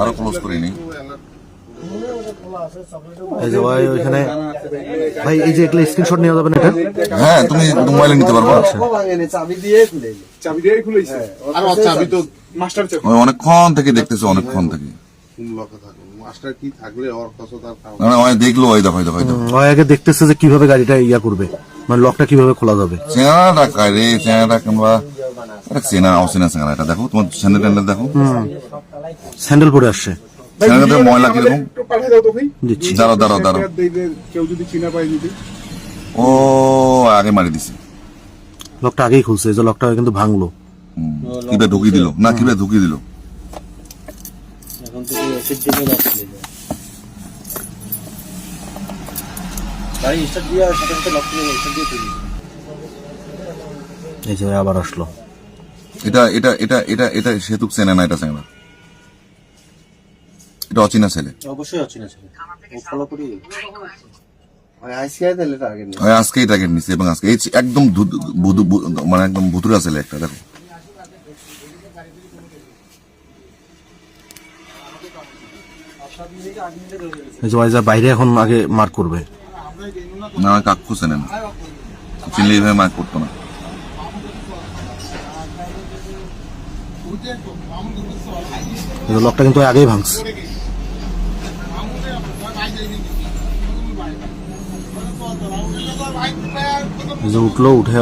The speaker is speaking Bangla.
আরো ক্লোজ করিনি। এই যে ভাই ওইখানে ভাই এই যে এগুলো স্ক্রিনশট নেওয়া যাবে না এটা? হ্যাঁ, তুমি মোবাইলে নিতে পারবো। চাবি দিয়ে খুলেছে। আর চাবি তো মাস্টার চাবি। অনেকক্ষণ থেকে দেখতেছো, অনেকক্ষণ থেকে মাস্টার কি থাকলে ওর কত তার দেখলো। ওই দেখো, ওই আগে দেখতেছে যে কিভাবে গাড়িটা ইয়া করবে, মানে লকটা কিভাবে খোলা যাবে। চেনাটা কায় রে, চেনাটা কিংবা চেনা অচেনা চেনা। এটা দেখো, তোমার স্যান্ডেল ট্যান্ডেল দেখো, স্যান্ডেল পরে আসছে। স্যান্ডেলটা ময়লা কিরকম। পাঠিয়ে দাও তো ভাই। দিচ্ছি। দাঁড়াও। কেউ যদি চিনা পায় যদি। ও আগে মারি দিছে। লকটা আগেই খুলছে, এই যে লকটা কিন্তু ভাঙলো। কিভাবে ঢুকিয়ে দিল না, কিভাবে ঢুকিয়ে দিল। এখন থেকে এসিড দিয়ে লক দিয়ে দাও ভাই, স্টার্ট দিয়ে সাথে সাথে লক দিয়ে স্টার্ট দিয়ে দিই। এই যে আবার আসলো। এটা সেতু চেনে না, এটা চেনা, এটা অচিনা ছেলে। অবশ্যই আছে না ছেলে, ও ফলো করি। আজকেই টার্গেট নিচ্ছে এবং আজকে একদম মানে একদম ভুতুরা ছেলে একটা। দেখো এই যে ভাই বাইরে এখন আগে মার্ক করবে না, কাকু চেনে না, চিনলে এইভাবে মার্ক করতো না। লকটা কিন্তু আগেই ভাঙছে। উঠলো, উঠে